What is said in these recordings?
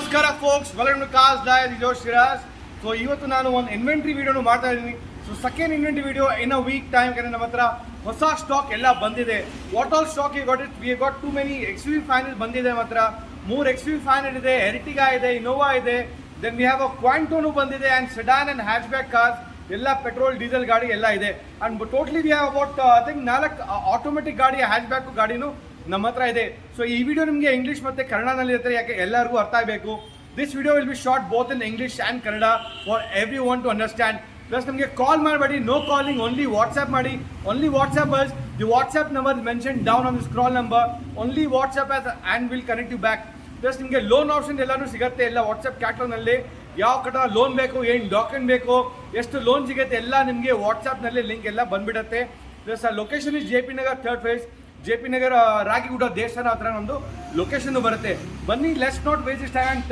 ನಮಸ್ಕಾರ folks, welcome to cars diary ಜೋಶ್ ಶಿರಾಸ್. ಸೊ ಇವತ್ತು ನಾನು ಒಂದು ಇನ್ವೆಂಟ್ರಿ ವಿಡಿಯೋನು ಮಾಡ್ತಾ ಇದ್ದೀನಿ. So second inventory video in a week time. ಯಾಕಂದರೆ ನಮ್ಮ ಹತ್ರ ಹೊಸ ಸ್ಟಾಕ್ ಎಲ್ಲ ಬಂದಿದೆ. What all stock you got it? We got too many XUV 500 ಬಂದಿದೆ. ನಮ್ಮ ಹತ್ರ 3 XUV 500 ಇದೆ, ಎರ್ಟಿಗಾ ಇದೆ, ಇನೋವಾ ಇದೆ, ದೆನ್ ವಿ ಹ್ಯಾವ್ ಅ ಕ್ವಾಂಟೋನು ಬಂದಿದೆ, and sedan and hatch back cars ಎಲ್ಲ ಪೆಟ್ರೋಲ್ ಡೀಸೆಲ್ ಗಾಡಿ ಎಲ್ಲ ಇದೆ. And totally we have about I think 4 automatic ಗಾಡಿ ಹ್ಯಾಚ್ ಬ್ಯಾಕ್ ಗಾಡಿನೂ ನಮ್ಮ ಹತ್ರ ಇದೆ. ಸೊ ಈ ವಿಡಿಯೋ ನಿಮಗೆ ಇಂಗ್ಲೀಷ್ ಮತ್ತು ಕನ್ನಡನಲ್ಲಿ ಇರುತ್ತೆ, ಯಾಕೆ ಎಲ್ಲರಿಗೂ ಅರ್ಥ ಆಗಬೇಕು. This video will be short both in English and Kannada for everyone to understand. Plus ನಮಗೆ ಕಾಲ್ ಮಾಡಬೇಡಿ, ನೋ ಕಾಲಿಂಗ್, ಓನ್ಲಿ ವಾಟ್ಸ್ಆ್ಯಪ್ ಮಾಡಿ. Only WhatsApp us the WhatsApp number mention down on the scroll number. Only WhatsApp us and will connect you back. Plus ನಿಮಗೆ loan option ಎಲ್ಲನೂ ಸಿಗುತ್ತೆ ಎಲ್ಲ WhatsApp ಕ್ಯಾಟ್ಲಾಗ್ನಲ್ಲಿ. ಯಾವ ಕಡೆ loan ಬೇಕು, ಏನು ಡಾಕ್ಯುಮೆಂಟ್ ಬೇಕು, ಎಷ್ಟು ಲೋನ್ ಸಿಗುತ್ತೆ ಎಲ್ಲ ನಿಮಗೆ ವಾಟ್ಸ್ಆ್ಯಪ್ನಲ್ಲಿ ಲಿಂಕ್ ಎಲ್ಲ ಬಂದ್ಬಿಡುತ್ತೆ. ಪ್ಲಸ್ ಆ location is JP Nagar 3rd phase, JP Nagar Ragigudda ದೇವಸ್ಥಾನ ಹತ್ರ ಒಂದು ಲೊಕೇಶನ್ ಬರುತ್ತೆ. ಬನ್ನಿ, let's not waste this time and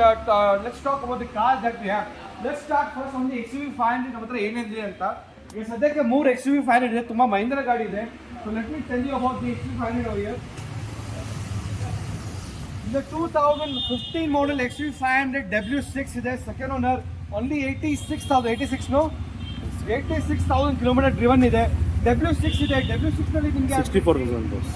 let's talk about the cars that we have. Let's start first on the XUV 500 ನಮ್ಮ ಹತ್ರ ಏನೇನಿದೆ ಅಂತ. ಈಗ ಸದ್ಯಕ್ಕೆ 3 XUV 500 ಇದೆ, ತುಂಬ ಮಹೀಂದ್ರ ಗಾಡಿ ಇದೆ. So let me tell you about the XUV 500 over here. The 2015 model XUV 500 W6 ಇದೆ, second owner, only 86,000 kilometre driven ಇದೆ. W6 ಇದೆ. W6 ನಲ್ಲಿ ನಿಮಗೆ 64,000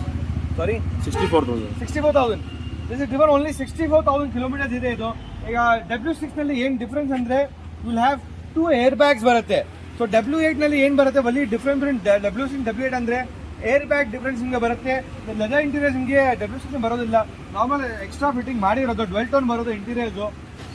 sorry 64,000 this is driven only 64,000 kilometres ಇದೆ ಇದು. ಈಗ W6 ನಲ್ಲಿ ಏನು ಡಿಫ್ರೆನ್ಸ್ ಅಂದರೆ ವಿಲ್ ಹ್ಯಾವ್ 2 ಏರ್ ಬ್ಯಾಗ್ಸ್ ಬರುತ್ತೆ. ಸೊ W8 ನಲ್ಲಿ ಏನು ಬರುತ್ತೆ ಒಲಿ ಡಿಫ್ರೆನ್ಸ್ W6 W8 ಅಂದರೆ ಏರ್ ಬ್ಯಾಗ್ ಡಿಫ್ರೆನ್ಸ್ ನಿಮಗೆ ಬರುತ್ತೆ. ಲೆದರ್ ಇಂಟೀರಿಯರ್ಸ್ ನಿಮಗೆ W6 ಬರೋದಿಲ್ಲ, ನಾರ್ಮಲ್ ಎಕ್ಸ್ಟ್ರಾ ಫಿಟ್ಟಿಂಗ್ ಮಾಡಿರೋದು, 12 ಟೋನ್ ಬರೋದು ಇಂಟೀರಿಯರ್ಸು.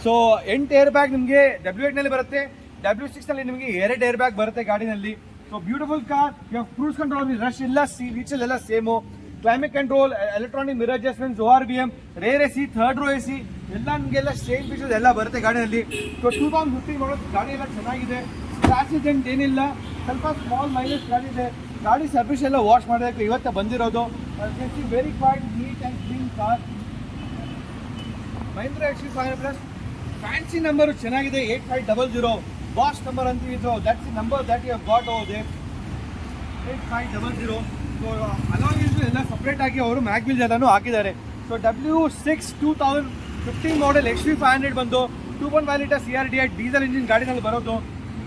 ಸೊ 8 ಏರ್ ಬ್ಯಾಗ್ ನಿಮಗೆ W8 ನಲ್ಲಿ ಬರುತ್ತೆ. W6 ನಲ್ಲಿ ನಿಮಗೆ 2 ಏರ್ ಬ್ಯಾಗ್ ಬರುತ್ತೆ ಗಾಡಿನಲ್ಲಿ. So beautiful car. You have cruise control, rush ಇಲ್ಲ, ರೀಚಲ್ ಎಲ್ಲ same. Climate control, electronic mirror adjustments, ORVM, rear AC, 3rd row AC ಎಲ್ಲ ನಿಮಗೆಲ್ಲ ಸೇಮ್ ಫೀಚರ್ಸ್ ಎಲ್ಲ ಬರುತ್ತೆ ಗಾಡಿಯಲ್ಲಿ. ಸೊ 2015 ಮಾಡೋ ಗಾಡಿ ಎಲ್ಲ ಚೆನ್ನಾಗಿದೆ, ಸ್ಕ್ರಾಚಸ್ ಎಂಟ್ ಏನಿಲ್ಲ, ಸ್ವಲ್ಪ ಸ್ಮಾಲ್ ಮೈಲೇಜ್ ಗಾಡಿ ಇದೆ. ಗಾಡಿ ಸರ್ವಿಸ್ ಎಲ್ಲ ವಾಶ್ ಮಾಡೋದಕ್ಕೆ ಇವತ್ತೇ ಬಂದಿರೋದು. Very quite neat and clean car. Mahindra XUV 500 plus fancy number ಚೆನ್ನಾಗಿದೆ, 8500 ಬಾಸ್ ನಂಬರ್ ಅಂತೀವಿ. So that's the number that you have got over there, 8500. So along ಎಲ್ಲ ಸಪ್ರೇಟ್ ಆಗಿ ಅವರು ಮ್ಯಾಗ್ವಿಲ್ಸ್ ಎಲ್ಲನೂ ಹಾಕಿದ್ದಾರೆ. ಸೊ W6 2015 ಮಾಡೆಲ್ XUV 500 ಬಂದು 2.5 ಲೀಟರ್ CRDI ಡೀಸೆಲ್ ಇಂಜಿನ್ ಗಾಡಿನಲ್ಲಿ ಬರೋದು.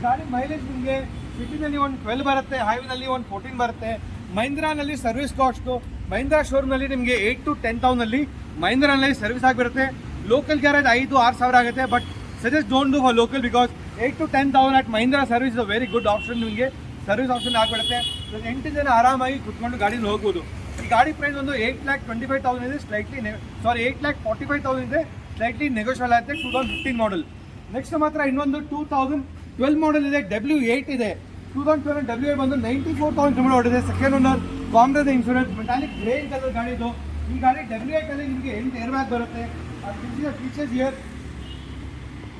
ಗಾಡಿ ಮೈಲೇಜ್ ನಿಮಗೆ ಸಿಟಿನಲ್ಲಿ ಒಂದು 12 ಬರುತ್ತೆ, ಹೈವೇನಲ್ಲಿ ಒಂದು 14 ಬರುತ್ತೆ. ಮಹೀಂದ್ರಾನಲ್ಲಿ ಸರ್ವಿಸ್ ಕಾಸ್ಟು ಮಹೀಂದ್ರಾ ಶೋರೂಮ್ನಲ್ಲಿ ನಿಮಗೆ 8 to 10,000 ಮಹೀಂದ್ರಾನಲ್ಲಿ ಸರ್ವಿಸ್ ಆಗಿಬಿಡುತ್ತೆ. ಲೋಕಲ್ ಗ್ಯಾರೇಜ್ 5-6 ಸಾವಿರ ಆಗುತ್ತೆ. But suggest don't do for local because 8 to 10,000 at Mahindra service is a very good option. ನಿಮಗೆ ಸರ್ವಿಸ್ ಆಪ್ಷನ್ ಆಗಿಬಿಡುತ್ತೆ. 8 ಜನ ಆರಾಮಾಗಿ ಕುತ್ಕೊಂಡು ಗಾಡಿನ ಹೋಗ್ಬೋದು. ಈ ಗಾಡಿ ಪ್ರೈಸ್ ಒಂದು 8,25,000 ಇದೆ, ಸ್ಲೈಟ್ಲಿ 8,45,000 ಇದೆ, ಸ್ಲೈಟ್ಲಿ ನೆಗೋಷಿಯಬಲ್ ಆಗುತ್ತೆ. 2015 ಮಾಡಲ್. ನೆಕ್ಸ್ಟ್ ಮಾತ್ರ ಇನ್ನೊಂದು 2012 ಮಾಡಲ್ ಇದೆ, W8 ಇದೆ. 2012 W8 ಬಂದು 94,000 ಕಿಲೋಮೀಟರ್ ಓಡಿದೆ, second owner, comprehensive insurance, metallic grey colour ಗಾಡಿ ಇದು. ಈ ಗಾಡಿ W8 ಅಲ್ಲಿ ನಿಮಗೆ 8 ಏರ್ ಬ್ಯಾಗ್ ಬರುತ್ತೆ. ಫೀಚರ್ಸ್ ಇಯರ್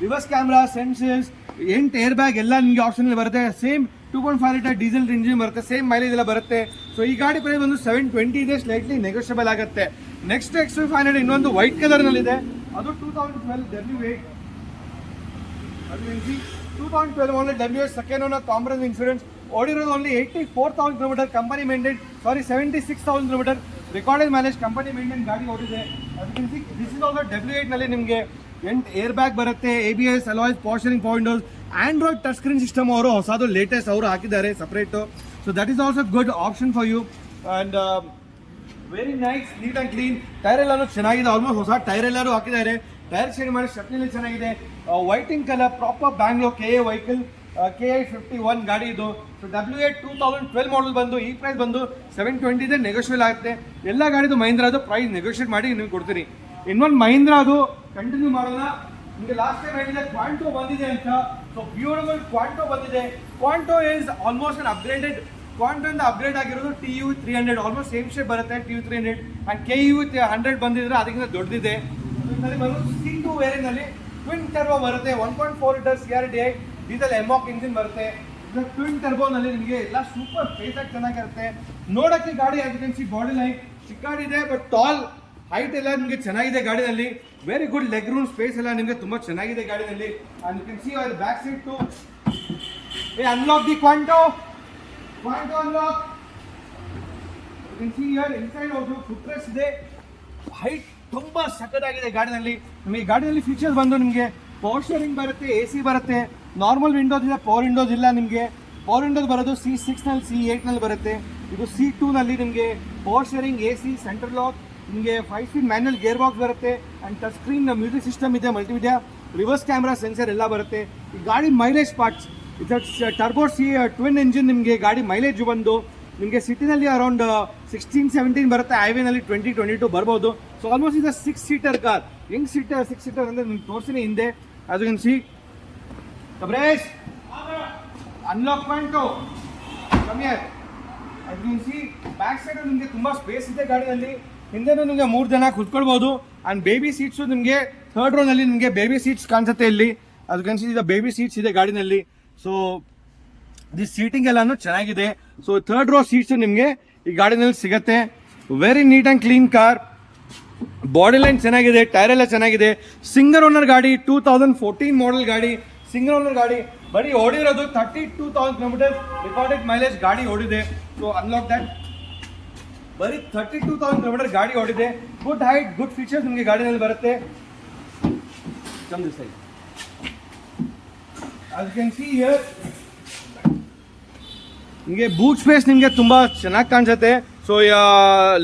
reverse camera, sensors, 8 air bag ಎಲ್ಲ ನಿಮಗೆ ಆಪ್ಷನ್ ಬರುತ್ತೆ. ಸೇಮ್ 2.5 ಲೀಟರ್ ಡೀಸೆಲ್ ಇಂಜಿನ್ ಬರುತ್ತೆ, ಸೇಮ್ ಮೈಲೇಜ್ ಎಲ್ಲ ಬರುತ್ತೆ. ಸೊ ಈ ಗಾಡಿ ಪ್ರೈಸ್ ಒಂದು 720 ಇದೆ, ಸ್ಲೈಟ್ಲಿ ನೆಗೋಷಿಯಬಲ್ ಆಗುತ್ತೆ. ನೆಕ್ಸ್ಟ್ XUV 500 ಇನ್ನೊಂದು ವೈಟ್ ಕಲರ್ನಲ್ಲಿದೆ, ಅದು 2012 W8. 2012 model W8 second owner, comprehensive insurance, ಓಡಿರೋದು only 84,000 kilometre, company maintain 76,000 kilometre, recorded mileage, company maintain ಗಾಡಿ ಓಡಿದೆ. ದಿಸ್ ಇಸ್ ಆಲ್ಸೋ W8 ನಲ್ಲಿ ನಿಮಗೆ 8 ಏರ್ ಬ್ಯಾಗ್ ಬರುತ್ತೆ, ABS, alloys, power steering, power windows, android touch screen system ಅವರು ಹೊಸದು latest ಅವರು ಹಾಕಿದ್ದಾರೆ separate. So that is also good option for you. And very nice, neat and clean. Tyre ಎಲ್ಲರೂ ಚೆನ್ನಾಗಿದೆ, almost ಹೊಸ ಟೈರ್ ಎಲ್ಲರೂ ಹಾಕಿದ್ದಾರೆ. ಟೈರ್ ಚೇಂಜ್ ಮಾಡಿ, ಸ್ಟೆಪ್ನಲ್ಲಿ ಚೆನ್ನಾಗಿದೆ. Waiting colour, proper Bangalore KA vehicle, KI 51 ಗಾಡಿ ಇದು. ಸೊ W8 2012 ಮಾಡಲ್ ಬಂದು ಈ ಪ್ರೈಸ್ ಬಂದು 720 ಇದೆ, ನೆಗೋಷಿಯಬಲ್ ಆಗುತ್ತೆ. ಎಲ್ಲ ಗಾಡಿದು ಮಹೀಂದ್ರಾದು ಪ್ರೈಸ್ ನೆಗೋಷಿಯೇಟ್ ಮಾಡಿ ನಿಮಗೆ ಕೊಡ್ತೀನಿ. ಇನ್ನೊಂದು ಮಹೀಂದ್ರಾದು ಕಂಟಿನ್ಯೂ ಮಾಡೋಣ. ನಿಮಗೆ ಲಾಸ್ಟ್ ಟೈಮ್ ಹೇಳಿದೆ ಕ್ವಾಂಟೋ ಬಂದಿದೆ ಅಂತ. ಸೊ ಬ್ಯೂಟಿಫುಲ್ ಕ್ವಾಂಟೋ ಬಂದಿದೆ. ಕ್ವಾಂಟೋ ಈಸ್ ಆಲ್ಮೋಸ್ಟ್ ಅನ್ ಅಪ್ಗ್ರೇಡೆಡ್. ಕ್ವಾಂಟೋ ಇಂದ ಅಪ್ಗ್ರೇಡ್ ಆಗಿರೋದು TU 300, ಆಲ್ಮೋಸ್ಟ್ ಸೇಮ್ ಶೇಪ್ ಬರುತ್ತೆ TU 300. ಆ್ಯಂಡ್ KU 100 ಬಂದಿದ್ರೆ ಅದಕ್ಕಿಂತ ದೊಡ್ಡದಿದೆ. ಇದರಲ್ಲಿ ಬಂದು C2 ವೇರಿಯಂಟ್ನಲ್ಲಿ ಟ್ವಿನ್ ಟರ್ಬೋ ಬರುತ್ತೆ, 1.4 ಲೀಟರ್ CRDI ಡೀಸೆಲ್ ಎಮಾಕ್ ಇಂಜಿನ್ ಬರುತ್ತೆ. ಇದು ಟ್ವಿನ್ ಟರ್ಬೋನಲ್ಲಿ ನಿಮಗೆ ಎಲ್ಲ ಸೂಪರ್ ಫೇಸಾಗಿ ಚೆನ್ನಾಗಿರುತ್ತೆ. ನೋಡೋಕ್ಕೆ ಗಾಡಿ ಅದಕ್ಕೆ ಬಾಡಿ ಲೈನ್ ಚಿಕ್ಕಾಡಿದೆ, ಬಟ್ ಟಾಲ್ ಹೈಟ್ ಎಲ್ಲ ನಿಮಗೆ ಚೆನ್ನಾಗಿದೆ ಗಾಡಿನಲ್ಲಿ. Very good leg room space ಎಲ್ಲ ನಿಮಗೆ ತುಂಬ ಚೆನ್ನಾಗಿದೆ ಗಾಡಿನಲ್ಲಿ. And you can see our back seat to unlock the Quanto unlock. You can see here inside also foot rest ಇದೆ, ಹೈಟ್ ತುಂಬಾ ಸಖತ್ತಾಗಿದೆ ಗಾಡಿನಲ್ಲಿ. ನಿಮಗೆ ಗಾಡಿನಲ್ಲಿ ಫೀಚರ್ಸ್ ಬಂದು ನಿಮಗೆ ಪವರ್ ಸ್ಟೀರಿಂಗ್ ಬರುತ್ತೆ, AC ಬರುತ್ತೆ, ನಾರ್ಮಲ್ ವಿಂಡೋಸ್ ಇಲ್ಲ, ಪವರ್ ವಿಂಡೋಸ್ ಇಲ್ಲ. ನಿಮಗೆ ಪವರ್ ವಿಂಡೋಸ್ ಬರೋದು C6 ನಲ್ಲಿ, C8 ಬರುತ್ತೆ. ಇದು C2 ನಲ್ಲಿ ನಿಮಗೆ power steering, AC, central lock, ನಿಮಗೆ 5 ಸ್ಪೀಡ್ ಮ್ಯಾನ್ಯಲ್ ಗೇರ್ ಬಾಕ್ಸ್ ಬರುತ್ತೆ and touch screen music system ಇದೆ, ಮಲ್ಟಿಮೀಡಿಯಾ, ರಿವರ್ಸ್ ಕ್ಯಾಮ್ರಾ, ಸೆನ್ಸರ್ ಎಲ್ಲ ಬರುತ್ತೆ. ಈ ಗಾಡಿ mileage parts turbo twin engine. ನಿಮಗೆ ಗಾಡಿ ಮೈಲೇಜ್ ಬಂದು ನಿಮಗೆ ಸಿಟಿನಲ್ಲಿ ಅರೌಂಡ್ 16-17 ಬರುತ್ತೆ, ಹೈವೇನಲ್ಲಿ 20-22 ಬರ್ಬೋದು. ಸೊ ಆಲ್ಮೋಸ್ಟ್ ಇದು 6 ಸೀಟರ್ ಕಾರ್. ಹೆಂಗ್ ಸಿಕ್ಸ್ ಸೀಟರ್ ಅಂದರೆ ನಿಮ್ಗೆ ತೋರಿಸ್ತೀನಿ ಹಿಂದೆ. ಅದು ಯು ಕ್ಯಾನ್ ಸಿ ಕಬ್ರೇಶ್ ಅನ್ಲಾಕ್ ಪಾಯಿಂಟು ಕಮ್ಮಿ. ಅದು you can see back side ನಿಮಗೆ ತುಂಬ ಸ್ಪೇಸ್ ಇದೆ ಗಾಡಿಯಲ್ಲಿ. ಹಿಂದೆನೂ ನಿಮಗೆ 3 ಜನ ಕುತ್ಕೊಳ್ಬೋದು. ಆ್ಯಂಡ್ ಬೇಬಿ ಸೀಟ್ಸು ನಿಮಗೆ ಥರ್ಡ್ ರೋನಲ್ಲಿ ನಿಮಗೆ ಬೇಬಿ ಸೀಟ್ಸ್ ಕಾಣಿಸುತ್ತೆ ಇಲ್ಲಿ. ಅದು ಕ್ಯಾನ್ ಸಿ ಇದು ಬೇಬಿ ಸೀಟ್ಸ್ ಇದೆ ಗಾಡಿನಲ್ಲಿ. ಸೊ ದಿಸ್ ಸೀಟಿಂಗ್ ಎಲ್ಲಾನು ಚೆನ್ನಾಗಿದೆ. ಸೊ ಥರ್ಡ್ ರೋ ಸೀಟ್ಸ್ ನಿಮಗೆ ಈ ಗಾಡಿನಲ್ಲಿ ಸಿಗುತ್ತೆ. Very neat and clean car. Body line ಚೆನ್ನಾಗಿದೆ, ಟೈರ್ ಎಲ್ಲ ಚೆನ್ನಾಗಿದೆ. ಸಿಂಗಲ್ ಓನರ್ ಗಾಡಿ, 2014 ಮಾಡೆಲ್ ಗಾಡಿ, ಸಿಂಗಲ್ ಓನರ್ ಗಾಡಿ. ಬರೀ ಓಡಿರೋದು 32,000 ಕಿಲೋಮೀಟರ್ ರಿಕಾರ್ಡೆಡ್ ಮೈಲೇಜ್ ಗಾಡಿ ಓಡಿದೆ. So unlock that. ಬರೀ 32,000 ಕಿಲೋಮೀಟರ್ ಗಾಡಿ ಓಡಿದೆ. ಗುಡ್ ಹೈಟ್, ಗುಡ್ ಫೀಚರ್ಸ್ ನಿಮಗೆ ಗಾಡಿನಲ್ಲಿ ಬರುತ್ತೆ. As you can see here, ನಿಮಗೆ ಬೂಟ್ ಸ್ಪೇಸ್ ನಿಮಗೆ ತುಂಬ ಚೆನ್ನಾಗಿ ಕಾಣಿಸುತ್ತೆ. ಸೊ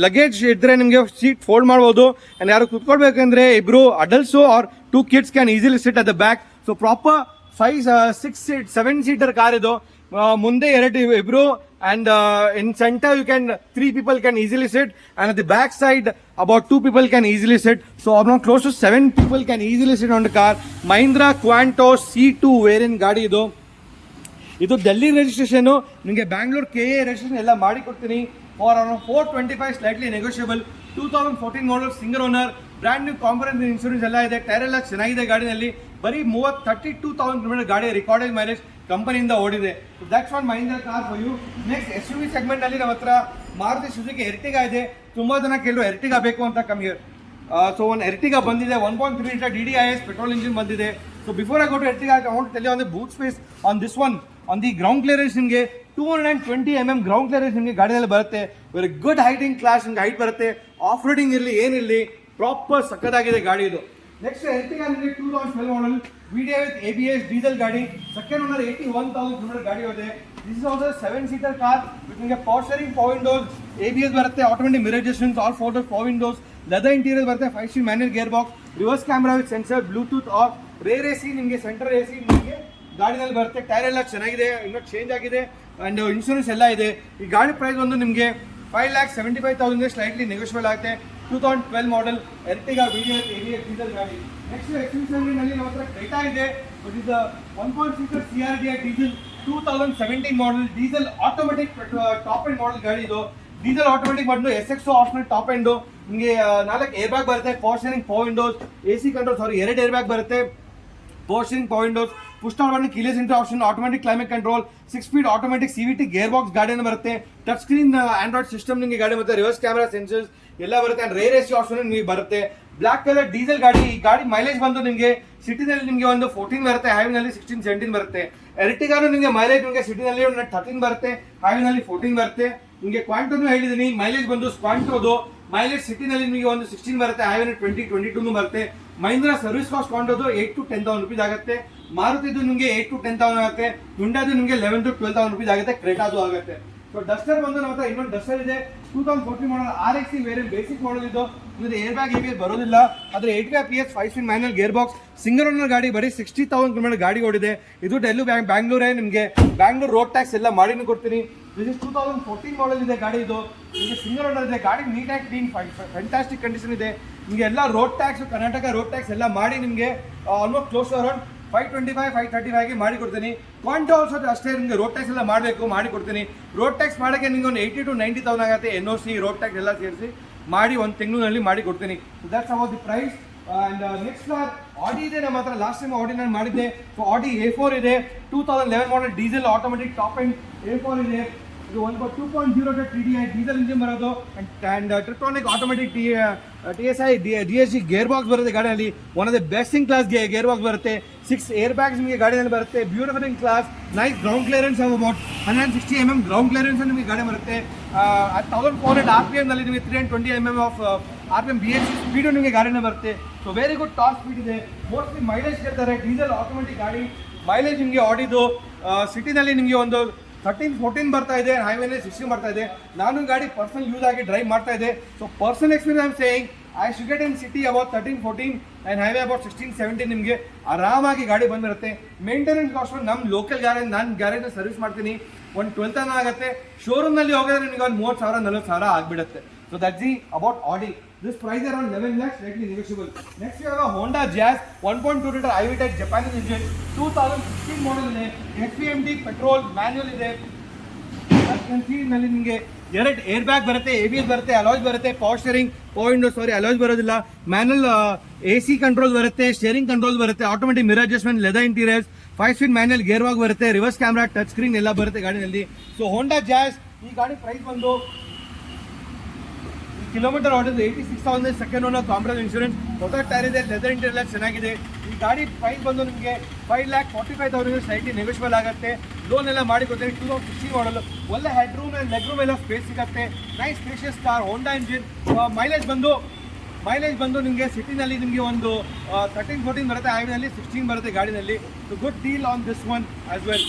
ಲಗೇಜ್ ಇದ್ದರೆ ನಿಮಗೆ ಸೀಟ್ ಫೋಲ್ಡ್ ಮಾಡ್ಬೋದು. ಆ್ಯಂಡ್ ಯಾರು ಕುತ್ಕೊಳ್ಬೇಕಂದ್ರೆ ಇಬ್ಬರು adults or 2 kids can easily sit at the back. So proper 7 seater car ಇದು. ಮುಂದೆ ಇಬ್ಬರು and in centre you can 3 people can easily sit and at the back side about 2 people can easily sit. So around close to 7 people can easily sit on the car. Mahindra Quanto C2 variant ಗಾಡಿ ಇದು. ಇದು Delhi registration. ನಿಮಗೆ Bangalore KA registration ಎಲ್ಲ ಮಾಡಿ ಕೊಡ್ತೀನಿ for around 425, slightly negotiable. 2014 model, single owner, brand new comprehensive insurance ಎಲ್ಲ ಇದೆ. Tyre ಎಲ್ಲ ಚೆನ್ನಾಗಿದೆ ಗಾಡಿನಲ್ಲಿ. ಬರೀ 32,000 ಕಿಲೋಮೀಟರ್ ಗಾಡಿ ರಿಕಾರ್ಡೆಡ್ ಮೈಲೇಜ್ ಕಂಪನಿಯಿಂದ ಓಡಿದೆ. That's one Mahindra car for you. Next SUV ಸೆಗ್ಮೆಂಟಲ್ಲಿ ನಮ್ಮ ಹತ್ರ ಮಾರುತಿ ಸುಜುಕಿ ಎರ್ಟಿಗಾ ಇದೆ. ತುಂಬ ಜನ ಕೆಲವರು ಎರ್ಟಿಗಾ ಬೇಕು ಅಂತ ಕಮ್ಮಿ. ಸೊ ಒಂದು ಎರ್ಟಿಗಾ ಬಂದಿದೆ, 1.3 ಲೀಟರ್ DDIS ಪೆಟ್ರೋಲ್ ಇಂಜಿನ್ ಬಂದಿದೆ. So before I go to Ertiga, I want to tell you on the boot space on this one. On the ground clearance ನಿಮಗೆ 220 mm ಗ್ರೌಂಡ್ ಕ್ಲಿಯರೆನ್ಸ್ ನಿಮಗೆ ಗಾಡಿಯಲ್ಲಿ ಬರುತ್ತೆ. Very good ಹೈಟಿಂಗ್ class ನಿಮಗೆ height ಬರುತ್ತೆ. Off roading ಇರಲಿ ಏನಿರಲಿ proper ಸಕ್ಕತ್ತಾಗಿದೆ ಗಾಡಿ ಇದು. ನೆಕ್ಸ್ಟ್ ಎರ್ಟಿಗಾ ನಿಮಗೆ 2012 model, VDI with ABS diesel ಗಾಡಿ, ಸೆಕೆಂಡ್ ಓನರ್, 81,000 ಕಿಲೋಮೀಟರ್ ಗಾಡಿ ಇದೆ. This is also 7 seater car with ನಿಮಗೆ power steering, power windows, ABS ಬರುತ್ತೆ, automatic mirror adjustments, all 4 doors power windows, leather interior ಬರುತ್ತೆ, 5 speed manual gear box, reverse camera with sensor, bluetooth or rear AC ನಿಮಗೆ centre AC ನಿಮಗೆ ಗಾಡಿನಲ್ಲಿ ಬರುತ್ತೆ. Tyre ಎಲ್ಲ ಚೆನ್ನಾಗಿದೆ, ಇನ್ನೂ change ಆಗಿದೆ ಆ್ಯಂಡ್ ಇನ್ಶೂರೆನ್ಸ್ ಎಲ್ಲ ಇದೆ. ಈ ಗಾಡಿ ಪ್ರೈಸ್ ಒಂದು ನಿಮಗೆ 5,75,000 ಸ್ಲೈಟ್ಲಿ ನೆಗೋಷಿಯಬಲ್ ಆಗುತ್ತೆ. 2012 ಮಾಡೆಲ್ ಎರ್ಟಿಗಾ VDI ಡೀಸೆಲ್ ಗಾಡಿ. ನೆಕ್ಸ್ಟ್ XUV7 ನಲ್ಲಿ ನಮ್ಮ ಹತ್ರ ಕ್ರೆಟಾ ಇದೆ. It is 1.6 CRDI diesel 2017 model, diesel automatic top end model ಗಾಡಿ ಇದು. ಡೀಸೆಲ್ ಆಟೋಮೆಟಿಕ್ ಬಂದು SXO ಆಪ್ಷನಲ್ ಟಾಪ್ ಎಂಡು. ನಿಮಗೆ 4 ಏರ್ ಬ್ಯಾಗ್ ಬರುತ್ತೆ, power steering, power windows, AC control, 2 air bag ಬರುತ್ತೆ, power steering, power windows, push down button, keyless entry option, automatic climate control, 6 speed automatic CVT gear box ಗಾಡಿಯನ್ನು ಬರುತ್ತೆ. Touch screen Android system ನಿಮಗೆ ಗಾಡಿ ಬರುತ್ತೆ, reverse camera, sensors ಎಲ್ಲ ಬರುತ್ತೆ and rare AC option ನಿಮಗೆ ಬರುತ್ತೆ. ಬ್ಲಾಕ್ ಕಲರ್ ಡೀಸೆಲ್ ಗಾಡಿ. ಈ ಗಾಡಿ ಮೈಲೇಜ್ ಬಂದು ನಿಮಗೆ ಸಿಟಿನಲ್ಲಿ ನಿಮಗೆ ಒಂದು 14 ಬರುತ್ತೆ, ಹೈವೇನಲ್ಲಿ 16-17 ಬರುತ್ತೆ. ಎರ್ಟಿಗಾನು ನಿಮಗೆ ಮೈಲೇಜ್ ನಿಮಗೆ ಸಿಟಿನಲ್ಲಿ ಒಂದು 13 ಬರುತ್ತೆ, ಹೈವೇನಲ್ಲಿ 14 ಬರುತ್ತೆ. ನಿಮಗೆ ಕ್ವಾಂಟೋನು ಹೇಳಿದ್ದೀನಿ, ಮೈಲೇಜ್ ಬಂದು ಕ್ವಾಂಟೋದು ಮೈಲೇಜ್ ಸಿಟಿನಲ್ಲಿ ನಿಮಗೆ ಒಂದು 16 ಬರುತ್ತೆ, ಹೈವೇನಲ್ಲಿ 20-22 ಬರುತ್ತೆ. ಮಹೀಂದ್ರಾ ಸರ್ವಿಸ್ ಕಾಸ್ಟ್ ಕ್ವಾಂಟೋದು 8,000 to 10,000 rupees ಆಗುತ್ತೆ. ಮಾರುತಿದು ನಿಮಗೆ 8,000 to 10,000 ಆಗುತ್ತೆ. ಹುಂಡಾದು ನಿಮಗೆ 11,000 to 12,000 rupees ಆಗುತ್ತೆ. ಕ್ರೆಟಾದು ಆಗುತ್ತೆ. ಸೊ ಡಸ್ಟರ್ ಬಂದು ನಮ್ಮ ಹತ್ರ ಇನ್ನೊಂದು ಡಸ್ಟರ್ ಇದೆ, 2014 ಮಾಡಲ್ RXC ವೇರಿಯಂಟ್, ಬೇಸಿಕ್ ಮಾಡಲ್ ಇದು. ಇದು ಏರ್ ಬ್ಯಾಗ್ ABS ಬರೋದಿಲ್ಲ, ಆದರೆ 85 PS 5 speed manual gear box, single owner ಗಾಡಿ, ಬರೀ 60,000 ಕಿಲೋಮೀಟರ್ ಗಾಡಿ ಓಡಿದೆ. ಇದು ಡೆಲ್ಲಿ ಬ್ಯಾಂಗ್ಳೂರೇ. ನಿಮಗೆ ಬ್ಯಾಂಗ್ಳೂರ್ ರೋಡ್ ಟ್ಯಾಕ್ಸ್ ಎಲ್ಲ ಮಾಡಿನೂ ಕೊಡ್ತೀನಿ. ದಿಸ್ ಇಸ್ 2014 ಮಾಡಲ್ ಇದೆ ಗಾಡಿ ಇದು. ನಿಮಗೆ ಸಿಂಗಲ್ ಓನರ್ ಇದೆ ಗಾಡಿ, ನೀಟ್ ಆಗಿ ಕ್ಲೀನ್, ಫ್ಯಾಂಟಾಸ್ಟಿಕ್ ಕಂಡೀಷನ್ ಇದೆ. ನಿಮಗೆ ಎಲ್ಲ road tax, Karnataka road tax ಎಲ್ಲ ಮಾಡಿ ನಿಮಗೆ ಆಲ್ಮೋಸ್ಟ್ ಕ್ಲೋಸ್ ಅರೌಂಡ್ 525-535 ಮಾಡಿ ಕೊಡ್ತೀನಿ. ಕ್ವಾಂಟೋ ಆಲ್ಸೋ ಅಷ್ಟೇ, ನಿಮಗೆ ರೋಡ್ ಟ್ಯಾಕ್ಸ್ ಎಲ್ಲ ಮಾಡಬೇಕು, ಮಾಡಿ ಕೊಡ್ತೀನಿ. ರೋಡ್ ಟ್ಯಾಕ್ಸ್ ಮಾಡೋಕ್ಕೆ ನಿಮಗೆ ಒಂದು 80,000 to 90,000 ಆಗುತ್ತೆ. NOC ರೋಡ್ ಟ್ಯಾಕ್ಸ್ ಎಲ್ಲ ಸೇರಿಸಿ ಮಾಡಿ ಒಂದು ತಿಂಗಳಿನಲ್ಲಿ ಮಾಡಿ ಕೊಡ್ತೀನಿ. That's about the price. And next car Audi ಇದೆ ನಮ್ಮ ಹತ್ರ. ಲಾಸ್ಟ್ ಟೈಮ್ ಆಡಿ ನಾನು ಮಾಡಿದ್ದೆ. ಸೊ ಆಡಿ A4 ಇದೆ, 2011 model, diesel automatic top end A4 ಇದೆ. ಇದು 2.0 TDI ಡೀಸೆಲ್ ಇಂಜಿನ್ ಬರೋದು and Tiptronic automatic TSI DSG gear box ಬರುತ್ತೆ ಗಾಡಿಯಲ್ಲಿ. One of the best in class gear box ಬರುತ್ತೆ. 6 ಏರ್ ಬ್ಯಾಗ್ಸ್ ನಿಮಗೆ ಗಾಡಿಯಲ್ಲಿ ಬರುತ್ತೆ. Beautiful in class, nice ground clearance of about 160 mm ground clearance ನಿಮಗೆ ಗಾಡಿ ಬರುತ್ತೆ. 1400 RPM ನಲ್ಲಿ ನಿಮಗೆ 320 mm ಆಫ್ RPM BHC ಸ್ಪೀಡು ನಿಮಗೆ ಗಾಡಿನೇ ಬರುತ್ತೆ. So very good top speed ಇದೆ. ಮೋಸ್ಟ್ಲಿ ಮೈಲೇಜ್ ಕೇಳ್ತಾರೆ, ಡೀಸೆಲ್ ಆಟೋಮೆಟಿಕ್ ಗಾಡಿ. ಮೈಲೇಜ್ ನಿಮಗೆ ಆಡಿದು ಸಿಟಿನಲ್ಲಿ ನಿಮಗೆ ಒಂದು 13-14 ಬರ್ತಾ ಇದೆ, ಹೈವೇಲಿ 16 ಬರ್ತಾ ಇದೆ. ನಾನು ಗಾಡಿ ಪರ್ಸನಲ್ ಯೂಸ್ ಆಗಿ ಡ್ರೈವ್ ಮಾಡ್ತಾ ಇದೆ. So personal experience I am saying I should get in city about 13-14 and highway about 16-17 ನಿಮಗೆ ಆರಾಮಾಗಿ ಗಾಡಿ ಬಂದಿರುತ್ತೆ. ಮೇಂಟೆನೆನ್ಸ್ ಕಾಸ್ಟ್ ನಮ್ಮ ಲೋಕಲ್ ಗ್ಯಾರೇಜ್, ನಾನು ಗ್ಯಾರೇಜ್ ಸರ್ವಿಸ್ ಮಾಡ್ತೀನಿ, ಒಂದು 12,000 ಆಗುತ್ತೆ. ಶೋರೂಮ್ನಲ್ಲಿ ಹೋಗಿದ್ರೆ ನಿಮಗೆ ಒಂದು 30,000-40,000 ಆಗಿಬಿಡುತ್ತೆ. ಸೊ ದಟ್ಸ್ ದಿ ಅಬೌಟ್ ಆಡಿ. This price around 11 lakhs, slightly negotiable. Next we have a Honda Jazz 1.2 liter i-Tech Japanese engine, 2016 model ಇದೆ, FEMT petrol manual ಇದೆ. As you can see ನಲ್ಲಿ ನಿಮಗೆ ಎರಡು ಏರ್ ಬ್ಯಾಗ್ ಬರುತ್ತೆ, ABS ಬರುತ್ತೆ, alloys ಬರುತ್ತೆ, power steering, alloys ಬರೋದಿಲ್ಲ, manual AC control ಬರುತ್ತೆ, ಸ್ಟೇರಿಂಗ್ ಕಂಟ್ರೋಲ್ ಬರುತ್ತೆ, automatic mirror adjustment, leather interiors, 5-speed manual gear walk ಬರುತ್ತೆ, ರಿವರ್ಸ್ ಕ್ಯಾಮ್ರಾ, ಟಚ್ ಸ್ಕ್ರೀನ್ ಎಲ್ಲ ಬರುತ್ತೆ ಗಾಡಿನಲ್ಲಿ. ಸೊ ಹೋಂಡಾ ಜಾಸ್ ಈ ಗಾಡಿ ಪ್ರೈಸ್ ಬಂದು ಕಿಲೋಮೀಟರ್ ಹೊಡೆದು 86,000 ಸೆಕೆಂಡ್ ಓನರ್, ಕಾಂಪ್ರಮೈಸ್ ಇನ್ಶೂರೆನ್ಸ್, ಹೊಸ ಟೈರ್ ಇದೆ, ಲೆದರ್ ಇಂಟೀರಿಯರ್ ಎಲ್ಲ ಚೆನ್ನಾಗಿದೆ. ಈ ಗಾಡಿ ಪ್ರೈಸ್ ಬಂದು ನಿಮಗೆ 5,45,000 ಸ್ಲೈಟ್ಲಿ ನೆಗೋಷಿಯಬಲ್ ಆಗುತ್ತೆ. ಲೋನ್ ಎಲ್ಲ ಮಾಡಿ ಕೊಡ್ತೀವಿ. 2016 ಮಾಡಲು ಒಳ್ಳೆ head room and leg room ಎಲ್ಲ ಸ್ಪೇಸ್ ಸಿಗುತ್ತೆ. ನೈಸ್ ಸ್ಪೇಷಿಯಸ್ ಕಾರ್, ಹೋಂಡಾ ಇಂಜಿನ್. ಮೈಲೇಜ್ ಬಂದು ನಿಮಗೆ ಸಿಟಿನಲ್ಲಿ ನಿಮಗೆ ಒಂದು 13-14 ಬರುತ್ತೆ, ಹೈವೇನಲ್ಲಿ 16 ಬರುತ್ತೆ ಗಾಡಿನಲ್ಲಿ. So good deal on this one as well.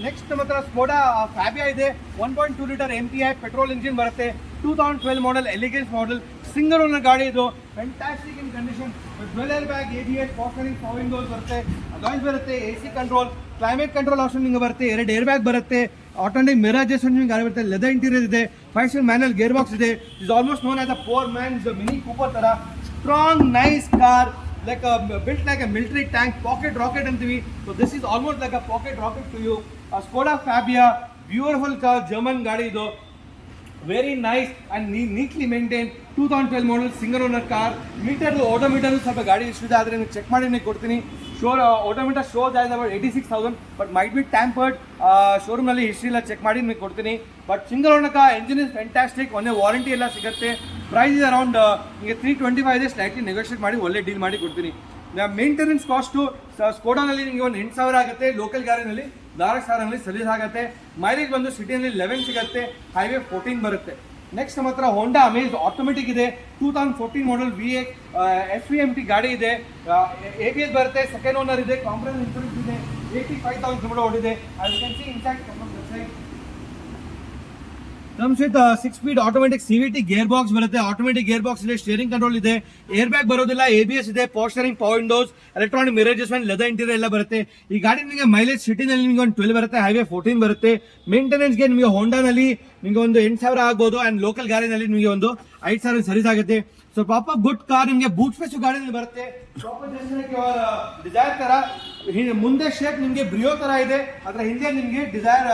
Next ನಮ್ಮ ಹತ್ರ ಸ್ಕೋಡಾ ಫ್ಯಾಬಿಯಾ ಇದೆ, 1.2 ಲೀಟರ್ MPI ಪೆಟ್ರೋಲ್ ಇಂಜಿನ್ ಬರುತ್ತೆ, 2012 model, elegance model, single owner ಗಾಡಿ ಇದು. Fantastic in condition, dual air bag, ABS, power steering, power windows ಬರುತ್ತೆ, alloys ಬರುತ್ತೆ, AC control, climate control option ನಿಮಗೆ ಬರುತ್ತೆ, 2 ಏರ್ ಬ್ಯಾಗ್ ಬರುತ್ತೆ, ಆಟೋಮೆಟಿಕ್ ಮಿರರ್ ಅಡ್ಜಸ್ಟ್ಮೆಂಟ್ ಗಾಡಿ ಬರುತ್ತೆ, ಲೆದರ್ ಇಂಟೀರಿಯರ್ ಇದೆ, 5-speed ಮ್ಯಾನುವಲ್ ಗೇರ್ ಬಾಕ್ಸ್ ಇದೆ. Is almost known as a poor man's Mini Cooper ತರ. Strong nice car, like built like a military tank, pocket rocket antivi. So this is almost like a pocket rocket to you. Skoda Fabia, beautiful car, German ಗಾಡಿ ಇದು, very nice and neatly maintain. 2012 model, single owner car. Odometer ಸ್ವಲ್ಪ ಗಾಡಿ issue ಇದೆ, ಆದರೆ ನೀವು check ಮಾಡಿ ನೀವು ಕೊಡ್ತೀನಿ. ಓಡೋಮೀಟರ್ ಶೋಸ್ ಆಯ್ತು about 86,000, but might be tampered. ಶೋರೂಮ್ನಲ್ಲಿ ಹಿಸ್ಟ್ರಿ ಎಲ್ಲ ಚೆಕ್ ಮಾಡಿ ನಿಮಗೆ ಕೊಡ್ತೀನಿ. But single owner car, engine is fantastic, ಒಂದೇ ವಾರಂಟಿ ಎಲ್ಲ ಸಿಗುತ್ತೆ. ಪ್ರೈಸ್ ಇಸ್ ಅರೌಂಡ್ ನಿಮಗೆ 325 ಇದೆ, ಸ್ಲೈಟ್ಲಿ ನೆಗೋಷಿಯೇಟ್ ಮಾಡಿ ಒಳ್ಳೆ ಡೀಲ್ ಮಾಡಿ ಕೊಡ್ತೀನಿ. ಮೇಂಟೆನೆನ್ಸ್ ಕಾಸ್ಟು ಸ್ಕೋಡಾನಲ್ಲಿ ನಿಮಗೆ ಒಂದು 8,000 ಆಗುತ್ತೆ, ಲೋಕಲ್ ಗಾಡಿನಲ್ಲಿ 4,000 ಸರ್ವಿಸ್ ಆಗುತ್ತೆ. ಮೈಲೇಜ್ ಬಂದು ಸಿಟಿಯಲ್ಲಿ 11 ಸಿಗುತ್ತೆ, ಹೈವೇ 14 ಬರುತ್ತೆ. ನೆಕ್ಸ್ಟ್ ನಮ್ಮ ಹತ್ರ ಹೋಂಡಾ ಅಮೇಜ್ ಆಟೋಮೆಟಿಕ್ ಇದೆ, 2014 ಮಾಡಲ್, V8 FEMT ಗಾಡಿ ಇದೆ, ABS ಬರುತ್ತೆ, ಸೆಕೆಂಡ್ ಓನರ್ ಇದೆ, ಕಾಂಪ್ರಮೈಸ್ ಇನ್ಶೂರೆನ್ಸ್ ಇದೆ, 85,000 ಕಿಲೋಮೀಟರ್ ಓಡಿದೆ. as you can see inside from the side comes with 6-speed automatic CVT gear box ಬರುತ್ತೆ, ಆಟೋಮೆಟಿಕ್ ಗೇರ್ ಬಾಕ್ಸ್ ಇದೆ, ಸ್ಟೇರಿಂಗ್ ಕಂಟ್ರೋಲ್ ಇದೆ, ಏರ್ ಬ್ಯಾಗ್ ಬರೋದಿಲ್ಲ, ABS ಇದೆ, power steering, power Windows, electronic mirror adjustment, leather interior ಎಲ್ಲ ಬರುತ್ತೆ. ಈ ಗಾಡಿ ನಿಮಗೆ ಮೈಲೇಜ್ ಸಿಟಿನಲ್ಲಿ ನಿಮಗೆ ಒಂದು 12 ಬರುತ್ತೆ, ಹೈವೇ 14 ಬರುತ್ತೆ. ಮೇಂಟೆನೆನ್ಸ್ಗೆ ನಿಮಗೆ ಹೋಂಡಾನಲ್ಲಿ ನಿಮಗೆ ಒಂದು 8,000 ಆಗ್ಬೋದು, ಆ್ಯಂಡ್ ಲೋಕಲ್ ಗಾಡಿನಲ್ಲಿ ನಿಮಗೆ ಒಂದು 5,000 ಸರ್ವಿಸ್ ಆಗುತ್ತೆ. ಸೊ ಪ್ರಾಪರ್ ಗುಡ್ ಕಾರ್, ನಿಮಗೆ ಬೂಟ್ ಸ್ಪೇಸ್ ಗಾಡಿನಲ್ಲಿ ಬರುತ್ತೆ. ಪ್ರಾಪರ್ ಡಿಸೈರ್ ತರ ಮುಂದೆ ಶೇಪ್ ನಿಮಗೆ ಬ್ರಿಯೋ ತರ ಇದೆ, ಅದರ ಹಿಂದೆ ನಿಮಗೆ ಡಿಸೈರ್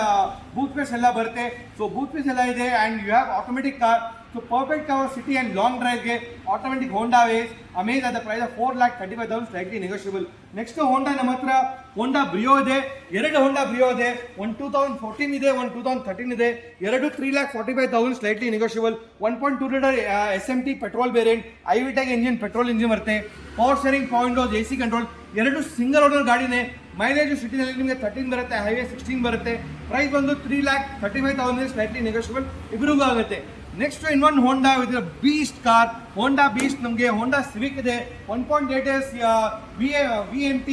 ಬೂಟ್ ಸ್ಪೇಸ್ ಎಲ್ಲ ಬರುತ್ತೆ. ಸೊ ಬೂಟ್ ಸ್ಪೇಸ್ ಎಲ್ಲ ಇದೆ, and you have automatic car. So perfect cover city and long ಡ್ರೈವ್ಗೆ ಆಟೋಮೆಟಿಕ್ ಹೋಂಡಾ ವೇಸ್. ಅಮೇಜ್ ಅದ price 4,35,000 slightly negotiable. Next Honda ನಮ್ಮ ಹತ್ರ ಹೋಂಡಾ ಬ್ರಿಯೋ ಇದೆ, 2 ಹೋಂಡಾ ಬ್ರಿಯೋ ಇದೆ, ಒಂದು 2014 ಇದೆ, ಒಂದು 2013 ಇದೆ, 3,45,000 slightly negotiable. 1.2 litre SMT petrol variant, i-Tech engine, petrol engine ಬರುತ್ತೆ, power steering, power windows, AC control, 2 single owner ಗಾಡಿನೇ. ಮೈಲೇಜ್ ಸಿಟಿನಲ್ಲಿ ನಿಮಗೆ 13 ಬರುತ್ತೆ, ಹೈವೇ 16 ಬರುತ್ತೆ. ಪ್ರೈಸ್ ಬಂದು 3,35,000 ಸ್ಲೈಟ್ಲಿ ನೆಗೋಷಿಯಬಲ್ ಇಬ್ಬರಿಗೂ ಆಗುತ್ತೆ. ನೆಕ್ಸ್ಟ್ ಇನ್ನೊಂದು Honda with beast car, Honda beast. ನಮಗೆ ಹೋಂಡಾ ಸಿವಿಕ್ ಇದೆ, 1.8 years VMT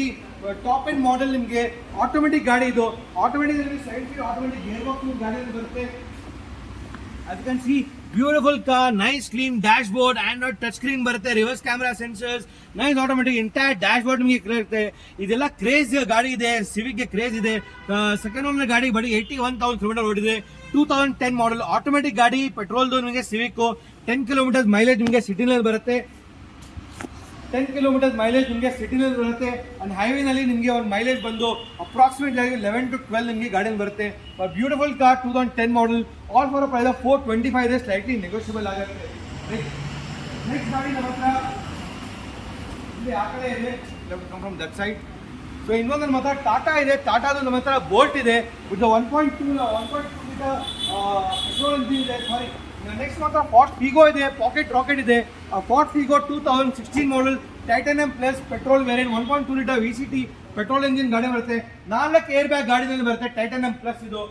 top end model. ನಿಮಗೆ ಆಟೋಮೆಟಿಕ್ ಗಾಡಿ ಇದು, automatic 7-speed automatic gear box ಗಾಡಿಯಲ್ಲಿ ಬರುತ್ತೆ. as you can see beautiful car, nice clean dashboard, Android touch screen ಬರುತ್ತೆ, reverse camera sensors, nice automatic entire dashboard ನಿಮಗೆ ಇರುತ್ತೆ. ಇದೆಲ್ಲ ಕ್ರೇಜ್ ಗಾಡಿ ಇದೆ, ಸಿವಿಕ್ಗೆ ಕ್ರೇಜ್ ಇದೆ. ಸೆಕೆಂಡ್ ಓನರ್ ಗಾಡಿ ಬರೀ 81,000 ಕಿಲೋಮೀಟರ್ ಓಡಿದೆ, 2010 ಮಾಡಲ್, ಆಟೋಮೆಟಿಕ್ ಗಾಡಿ, ಪೆಟ್ರೋಲ್ದು ನಿಮಗೆ ಸಿವಿಕ್. 10 ಕಿಲೋಮೀಟರ್ಸ್ ಮೈಲೇಜ್ ನಿಮಗೆ ಸಿಟಿನಲ್ಲಿ ಬರುತ್ತೆ, 10 ಕಿಲೋಮೀಟರ್ಸ್ ಮೈಲೇಜ್ ನಿಮಗೆ ಸಿಟಿನಲ್ಲಿ ಬರುತ್ತೆ. ಆ್ಯಂಡ್ ಹೈವೇನಲ್ಲಿ ನಿಮಗೆ ಒಂದು ಮೈಲೇಜ್ ಬಂದು ಅಪ್ರಾಕ್ಸಿಮೇಟ್ಲಿ ಆಗಿ 11 to 12 ನಿಮಗೆ ಗಾಡಿಯಲ್ಲಿ ಬರುತ್ತೆ. Beautiful car, 2010 model, all for a price 425 ಇದೆ, ಸ್ಲೈಟ್ಲಿ ನೆಗೋಷಿಯಬಲ್ ಆಗುತ್ತೆ. ನೆಕ್ಸ್ಟ್ ಗಾಡಿ ನಮ್ಮ ಹತ್ರ ಇಲ್ಲಿ ಆ ಕಡೆ ಇದೆ, ಫ್ರಮ್ ದಟ್ ಸೈಡ್. ಸೊ ಇನ್ನೊಂದು ನಮ್ಮ ಹತ್ರ ಟಾಟಾ ಇದೆ, ಟಾಟಾದು ನಮ್ಮ ಹತ್ರ ಬೋಲ್ಟ್ ಇದೆ, ವಿತ್ 1.2 ಲೀಟರ್ ಪೆಟ್ರೋಲ್ ಇಂಜಿನ್ ಇದೆ. ಸಾರಿ, ನೆಕ್ಸ್ಟ್ ಮಾತ್ರ ಫಾಸ್ಟ್ ಫಿಗೋ ಇದೆ, ಪಾಕೆಟ್ ರಾಕೆಟ್ ಇದೆ. Fast Figo 2016 model, titanium plus petrol variant, 1.2 litre VCT petrol engine ಗಾಡಿ ಬರುತ್ತೆ. 4 ಏರ್ ಬ್ಯಾಗ್ ಗಾಡಿನಲ್ಲಿ ಬರುತ್ತೆ, ಟೈಟಾನಿಯಂ ಪ್ಲಸ್ ಇದು.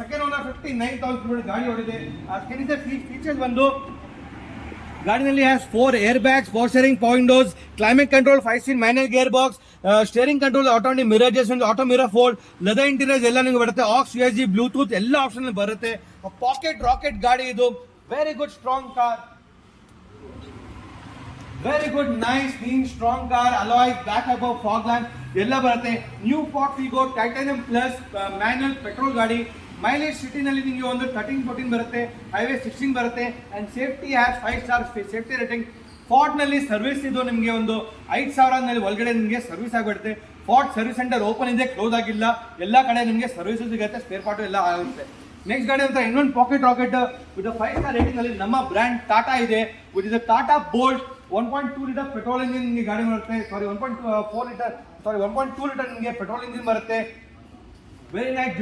ಸೆಕೆಂಡ್ ಓನರ್ 59,000 ಕಿಲೋಮೀಟರ್ ಗಾಡಿ ಓಡಿದೆ. ಫೀಚರ್ಸ್ ಬಂದು ಗಾಡಿನಲ್ಲಿ has 4 air bags, power steering, power windows, climate control, 5-speed manual gear box, steering control, automatic mirror adjustment, auto mirror fold, leather interiors ಎಲ್ಲ ನಿಮಗೆ ಬರುತ್ತೆ. ಆಕ್ಸ್, USB, ಬ್ಲೂಟೂತ್ ಎಲ್ಲ option ಬರುತ್ತೆ. Pocket rocket ಗಾಡಿ ಇದು. Very good strong car, very good nice ನೀನ್ strong car. Alloy, back above, fog lamp ಎಲ್ಲ ಬರುತ್ತೆ. New Ford Figo titanium plus manual petrol ಗಾಡಿ. ಮೈಲೇಜ್ ಸಿಟಿನಲ್ಲಿ ನಿಮಗೆ ಒಂದು 13-14 ಬರುತ್ತೆ, ಹೈವೇ 16 ಬರುತ್ತೆ. And safety has 5 star safety rating. Ford ನಲ್ಲಿ ಸರ್ವಿಸ್ ಇದು ನಿಮಗೆ ಒಂದು 5,000 ಒಳಗಡೆ ನಿಮಗೆ ಸರ್ವಿಸ್ ಆಗಿಬಿಡುತ್ತೆ. ಫಾರ್ಡ್ ಸರ್ವಿಸ್ ಸೆಂಟರ್ ಓಪನ್ ಇದೆ, ಕ್ಲೋಸ್ ಆಗಿಲ್ಲ. ಎಲ್ಲ ಕಡೆ ನಿಮಗೆ ಸರ್ವಿಸ್ ಸಿಗುತ್ತೆ, ಸ್ಪೇರ್ ಪಾರ್ಟ್ ಎಲ್ಲ ಆಗುತ್ತೆ. ನೆಕ್ಸ್ಟ್ ಗಾಡಿ ಅಂತ ಇನ್ನೊಂದು pocket rocket with 5 star rating ಅಲ್ಲಿ ನಮ್ಮ ಬ್ರ್ಯಾಂಡ್ ಟಾಟಾ ಇದೆ. With is Tata Bolt 1.2 litre petrol engine ನಿಮಗೆ ಗಾಡಿ ಬರುತ್ತೆ. 1.2 ಲೀಟರ್ ನಿಮಗೆ ಪೆಟ್ರೋಲ್ ಇಂಜಿನ್ ಬರುತ್ತೆ. ವೆರಿ ನೈಸ್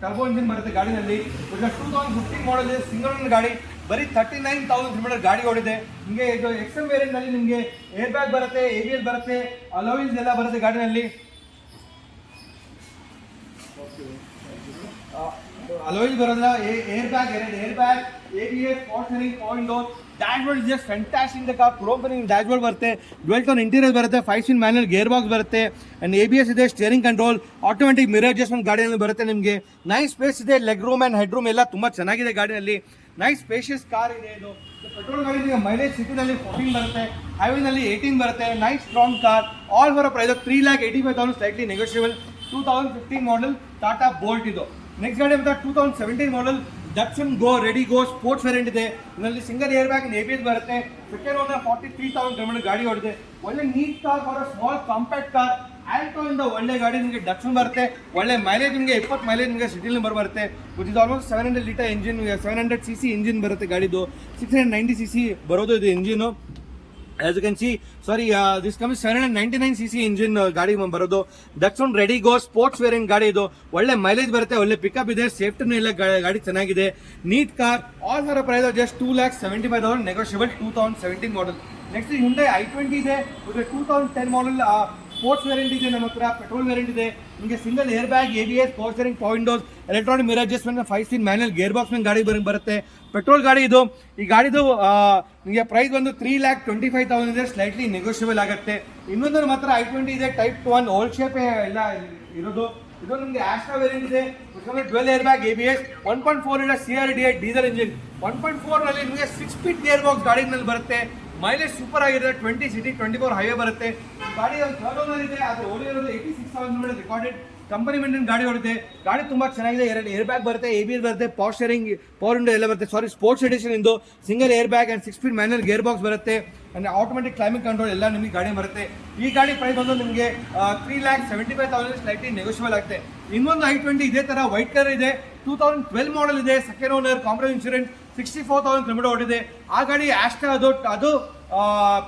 ಟರ್ಬೋ ಇಂಜಿನ್ ಬರುತ್ತೆ ಗಾಡಿನಲ್ಲಿ. 2015 ಮಾಡಲ್ ಇದೆ, ಸಿಂಗಲ್ ಓನರ್ ಗಾಡಿ. ಬರೀ 39,000 ಕಿಲೋಮೀಟರ್ ಗಾಡಿ ಓಡಿದೆ. ನಿಮಗೆ ಇದು XM ವೇರಿಯಂಟ್ ನಲ್ಲಿ ನಿಮಗೆ ಏರ್ ಬ್ಯಾಗ್ ಬರುತ್ತೆ, ABS ಬರುತ್ತೆ, ಅಲೋವಿಲ್ಸ್ ಎಲ್ಲ ಬರುತ್ತೆ ಗಾಡಿನಲ್ಲಿ. ಅಲೋವಿಲ್ ಬರೋಲ್ಲ, air bag, 2 air bag, ABS, power steering, power Windows. Dashboard is just fantastic. The car pro dashboard ಬರುತ್ತೆ, ಡ್ವೆಲ್ ಟೋನ್ ಇಂಟೀರಿಯರ್ ಬರುತ್ತೆ, 5-speed ಮ್ಯಾನ್ಯಲ್ ಗೇರ್ ಬಾಕ್ಸ್ ಬರುತ್ತೆ. ಅಂಡ್ ABS ಇದೆ, steering control, automatic mirror adjustment ಗಾಡಿಯಲ್ಲಿ ಬರುತ್ತೆ ನಿಮಗೆ. Nice space ಇದೆ, leg room and head room ಎಲ್ಲ ತುಂಬ ಚೆನ್ನಾಗಿದೆ ಗಾಡಿಯಲ್ಲಿ. ನೈಸ್ ಸ್ಪೇಷಿಯಸ್ ಕಾರ್ ಇದೆ ಇದು. ಪೆಟ್ರೋಲ್ ಗಾಡಿ ನಿಮಗೆ ಮೈಲೇಜ್ ಸಿಟಿನಲ್ಲಿ 14 ಬರುತ್ತೆ, ಹೈವೇನಲ್ಲಿ 18 ಬರುತ್ತೆ. Nice strong car. All for price 3,85,000 slightly negotiable. 2015 model Tata Bolt ಇದು. ನೆಕ್ಸ್ಟ್ ಗಾಡಿ ಅಂತ 2017 model Datsun go ready go sports variant ಇದೆ. ಇದರಲ್ಲಿ ಸಿಂಗಲ್ ಏರ್ ಬ್ಯಾಗ್, ABS ಬರುತ್ತೆ. ಸೆಕೆಂಡ್ ಓನರ್ 43,000 ಕಿಲೋಮೀಟರ್ ಗಾಡಿ ಓಡಿದೆ. ಒಳ್ಳೆ neat car for small compact car. Alto ಇಂದ ಒಳ್ಳೆ ಗಾಡಿ ನಿಮಗೆ ಡಟ್ಸನ್ ಬರುತ್ತೆ. ಒಳ್ಳೆ ಮೈಲೇಜ್ ನಿಮಗೆ 20 ಮೈಲೇಜ್ ನಿಮಗೆ ಸಿಟಿಲಿ ಬರುತ್ತೆ. Which is almost 700 litre engine, 700 cc engine ಬರುತ್ತೆ ಗಾಡಿದು. 690 cc ಬರೋದು ಇದು engine. As you can see, this comes 799 cc engine ಗಾಡಿ ಬರೋದು. Datsun ready go sports variant ಗಾಡಿ ಇದು. ಒಳ್ಳೆ ಮೈಲೇಜ್ ಬರುತ್ತೆ, ಒಳ್ಳೆ ಪಿಕಪ್ ಇದೆ, ಸೇಫ್ಟಿನೂ ಎಲ್ಲ ಗಾಡಿ ಚೆನ್ನಾಗಿದೆ. Neat car. All for price just 2,75,000 negotiable. 2017 model. Next Hyundai i20 ಇದೆ. 2010 ಮಾಡಲ್ ಸ್ಪೋರ್ಟ್ಸ್ ವೇರಿಯಂಟ್ ಇದೆ ನಮ್ಮ ಹತ್ರ. ಪೆಟ್ರೋಲ್ ವೇರಿಯಂಟ್ ಇದೆ. ನಿಮಗೆ single air bag, ABS, power steering, power Windows, electronic mirror adjustment, 5-speed manual gear box ಗಾಡಿ ಬರುತ್ತೆ. ಪೆಟ್ರೋಲ್ ಗಾಡಿ ಇದು. ಈ ಗಾಡಿದು ನಿಮಗೆ ಪ್ರೈಸ್ ಒಂದು 3,25,000 ಇದೆ, ಸ್ಲೈಟ್ಲಿ ನೆಗೋಷಿಯಬಲ್ ಆಗುತ್ತೆ. ಇನ್ನೊಂದು ಮಾತ್ರ i20 ಇದೆ, ಟೈಪ್ 1 ಓಲ್ಡ್ ಶೇಪ್ ಎಲ್ಲ ಇರೋದು. ಇದು ನಿಮಗೆ ಆಸ್ಟ್ರಾ ವೇರಿಯಂಟ್ ಇದೆ. 12 air bag, ABS, 1.4 litre CRDI diesel engine. 1.4 ನಲ್ಲಿ ನಿಮಗೆ 6-speed ಗೇರ್ ಬಾಕ್ಸ್ ಗಾಡಿನಲ್ಲಿ ಬರುತ್ತೆ. ಮೈಲೇಜ್ ಸೂಪರ್ ಆಗಿದೆ, 20 ಸಿಟಿ 24 ಹೈವೇ ಬರುತ್ತೆ. ಗಾಡಿ ಒಂದು ಥರ್ಡ್ ಓನರ್ ಇದೆ, ಅದು ಓಡಿರೋದು 86,000 ರೆಕಾರ್ಡೆಡ್. ಕಂಪನಿ ಮೇಂಟೈನ್ ಗಾಡಿ ಓಡಿದೆ. ಗಾಡಿ ತುಂಬಾ ಚೆನ್ನಾಗಿದೆ. 2 ಏರ್ ಬ್ಯಾಗ್ ಬರುತ್ತೆ, ABS ಬರುತ್ತೆ, ಪವರ್ ಸ್ಟೇರಿಂಗ್, ಪವರ್ ವಿಂಡೋ ಎಲ್ಲ ಬರುತ್ತೆ. ಸ್ಪೋರ್ಟ್ಸ್ ಎಡಿಷನ್ ಇಂದು single air bag and 6-speed manual gear box ಬರುತ್ತೆ. ಅಂಡ್ ಆಟೋಮೆಟಿಕ್ ಕ್ಲೈಮೇಟ್ ಕಂಟ್ರೋಲ್ ಎಲ್ಲ ನಿಮಗೆ ಗಾಡಿ ಬರುತ್ತೆ. ಈ ಗಾಡಿ ಪ್ರೈಸ್ ಬಂದು ನಿಮಗೆ 3,75,000 ಸ್ಲೈಟ್ಲಿ ನೆಗೋಷಿಯಬಲ್ ಆಗುತ್ತೆ. ಇನ್ನೊಂದು i20 ಇದೇ ತರ ವೈಟ್ ಕಲರ್ ಇದೆ. 2012 ಮಾಡಲ್ ಇದೆ, second owner, compromise insurance, 64,000 kilometre ಓಡಿದೆ. ಆ ಗಾಡಿ ಆಸ್ಟ್ರಾ ಅದು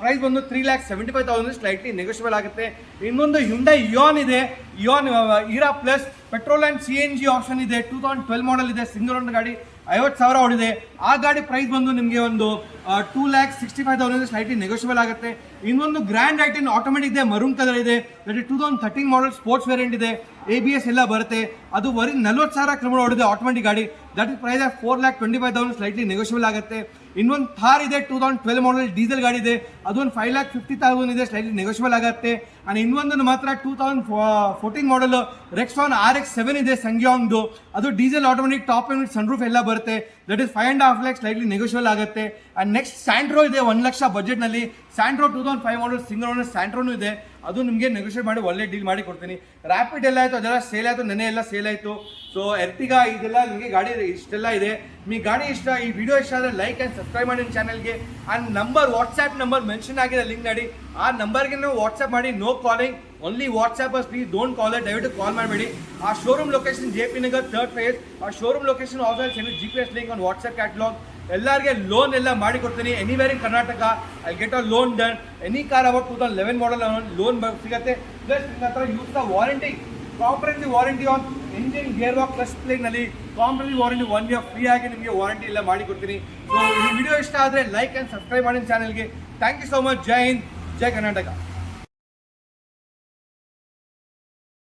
ಪ್ರೈಸ್ ಬಂದು 3,75,000 ಸ್ಲೈಟ್ಲಿ ನೆಗೋಷಿಯಬಲ್ ಆಗುತ್ತೆ. ಇನ್ನೊಂದು Hyundai ಇಯಾನ್ ಇದೆ. ಇಯಾನ್ ಇರಾ plus petrol and CNG option ಇದೆ. 2012 ಮಾಡಲ್ ಇದೆ, ಸಿಂಗಲ್ ಓನರ್ ಗಾಡಿ, 50,000 ಓಡಿದೆ. ಆ ಗಾಡಿ ಪ್ರೈಸ್ ಬಂದು ನಿಮಗೆ ಒಂದು 2,65,000 ಸ್ಲೈಟ್ಲಿ ನೆಗೋಷಿಯಬಲ್ ಆಗುತ್ತೆ. ಇನ್ನೊಂದು ಗ್ರ್ಯಾಂಡ್ ಐಟನ್ ಆಟೋಮೆಟಿಕ್ ಇದೆ, ಮರೂನ್ ಕಲರ್ ಇದೆ. 2013 ಮಾಡಲ್ ಸ್ಪೋರ್ಟ್ಸ್ ವೇರಿಯಂಟ್ ಇದೆ, ABS ಎಲ್ಲ ಬರುತ್ತೆ. ಅದು ಬರೀ 40,000 ಕಿಲೋಮೀಟರ್ ಓಡಿದೆ ಆಟೋಮೆಟಿಕ್ ಗಾಡಿ. That is price 4,25,000 slightly negotiable ಆಗುತ್ತೆ. ಇನ್ನೊಂದು ಥಾರ್ ಇದೆ, 2012 ಮಾಡಲ್ ಡೀಸೆಲ್ ಗಾಡಿ ಇದೆ. ಅದೊಂದು 5,50,000 ಇದೆ, ಸ್ಲೈಟ್ಲಿ ನೆಗೋಷಿಯಬಲ್ ಆಗುತ್ತೆ. ಅಂಡ್ ಇನ್ನೊಂದು ಮಾತ್ರ 2014 ಮಾಡಲ್ ರೆಕ್ಸಾನ್ RX-7 ಇದೆ, ಸಂಗ್ಯಾಂಗ್ದು. ಅದು diesel automatic, top end sunroof ಎಲ್ಲ ಬರುತ್ತೆ. That is 5.5 lakhs slightly negotiable ಆಗುತ್ತೆ. ಅಂಡ್ ನೆಕ್ಸ್ಟ್ ಸ್ಯಾಂಟ್ರೋ ಇದೆ, 1 ಲಕ್ಷ ಬಜೆಟ್ನಲ್ಲಿ. ಸ್ಯಾಂಟ್ರೋ 2005 ಮಾಡಲ್ ಸಿಂಗಲ್ ಓನರ್ ಸ್ಯಾಂಟ್ರೋನು ಇದೆ. ಅದು ನಿಮಗೆ ನೆಗೋಷಿಯೇಟ್ ಮಾಡಿ ಒಳ್ಳೆ ಡೀಲ್ ಮಾಡಿ ಕೊಡ್ತೀನಿ. ರ್ಯಾಪಿಡ್ ಎಲ್ಲ ಆಯಿತು, ಅದೆಲ್ಲ ಸೇಲ್ ಆಯಿತು, ನೆನೆ ಎಲ್ಲ ಸೇಲ್ ಆಯಿತು. ಸೊ ಎರ್ಟಿಗಾ ಇದೆಲ್ಲ ನಿಮಗೆ ಗಾಡಿ ಇಷ್ಟೆಲ್ಲ ಇದೆ. ನಿಮಗೆ ಗಾಡಿ ಇಷ್ಟ, ಈ ವಿಡಿಯೋ ಇಷ್ಟ ಆದರೆ ಲೈಕ್ ಆ್ಯಂಡ್ ಸಬ್ಸ್ಕ್ರೈಬ್ ಮಾಡಿ ಚಾನಲ್ಗೆ. ಆ್ಯಂಡ್ ವಾಟ್ಸ್ಆ್ಯಪ್ ನಂಬರ್ ಮೆನ್ಷನ್ ಆಗಿದೆ, ಲಿಂಕ್ ಮಾಡಿ. ಆ ನಂಬರ್ಗೆ ನೀವು ವಾಟ್ಸ್ಆ್ಯಪ್ ಮಾಡಿ. No calling, only WhatsApp please, don't call it. ದಯವಿಟ್ಟು ಕಾಲ್ ಮಾಡಬೇಡಿ. ಆ showroom location JP Nagar 3rd phase. ಆ showroom location also send GPS link on WhatsApp catalogue. ಎಲ್ಲರಿಗೆ ಲೋನ್ ಎಲ್ಲ ಮಾಡಿ ಕೊಡ್ತೀನಿ. Anywhere in Karnataka I get a loan done. Any car about 2011 model loan ಸಿಗುತ್ತೆ. Plus ನಿಮ್ಮ ಹತ್ರ use the warranty, comprehensive warranty on engine, gear box, clutch ಪ್ಲೇಟ್ನಲ್ಲಿ comprehensive warranty 1 year free ಆಗಿ ನಿಮಗೆ ವಾರಂಟಿ ಎಲ್ಲ ಮಾಡಿ ಕೊಡ್ತೀನಿ. ಸೊ ಈ ವಿಡಿಯೋ ಇಷ್ಟ ಆದರೆ ಲೈಕ್ ಆ್ಯಂಡ್ ಸಬ್ಸ್ಕ್ರೈಬ್ ಮಾಡಿ ಚಾನಲ್ಗೆ. Thank you so much. Jai Hind, Jai Karnataka.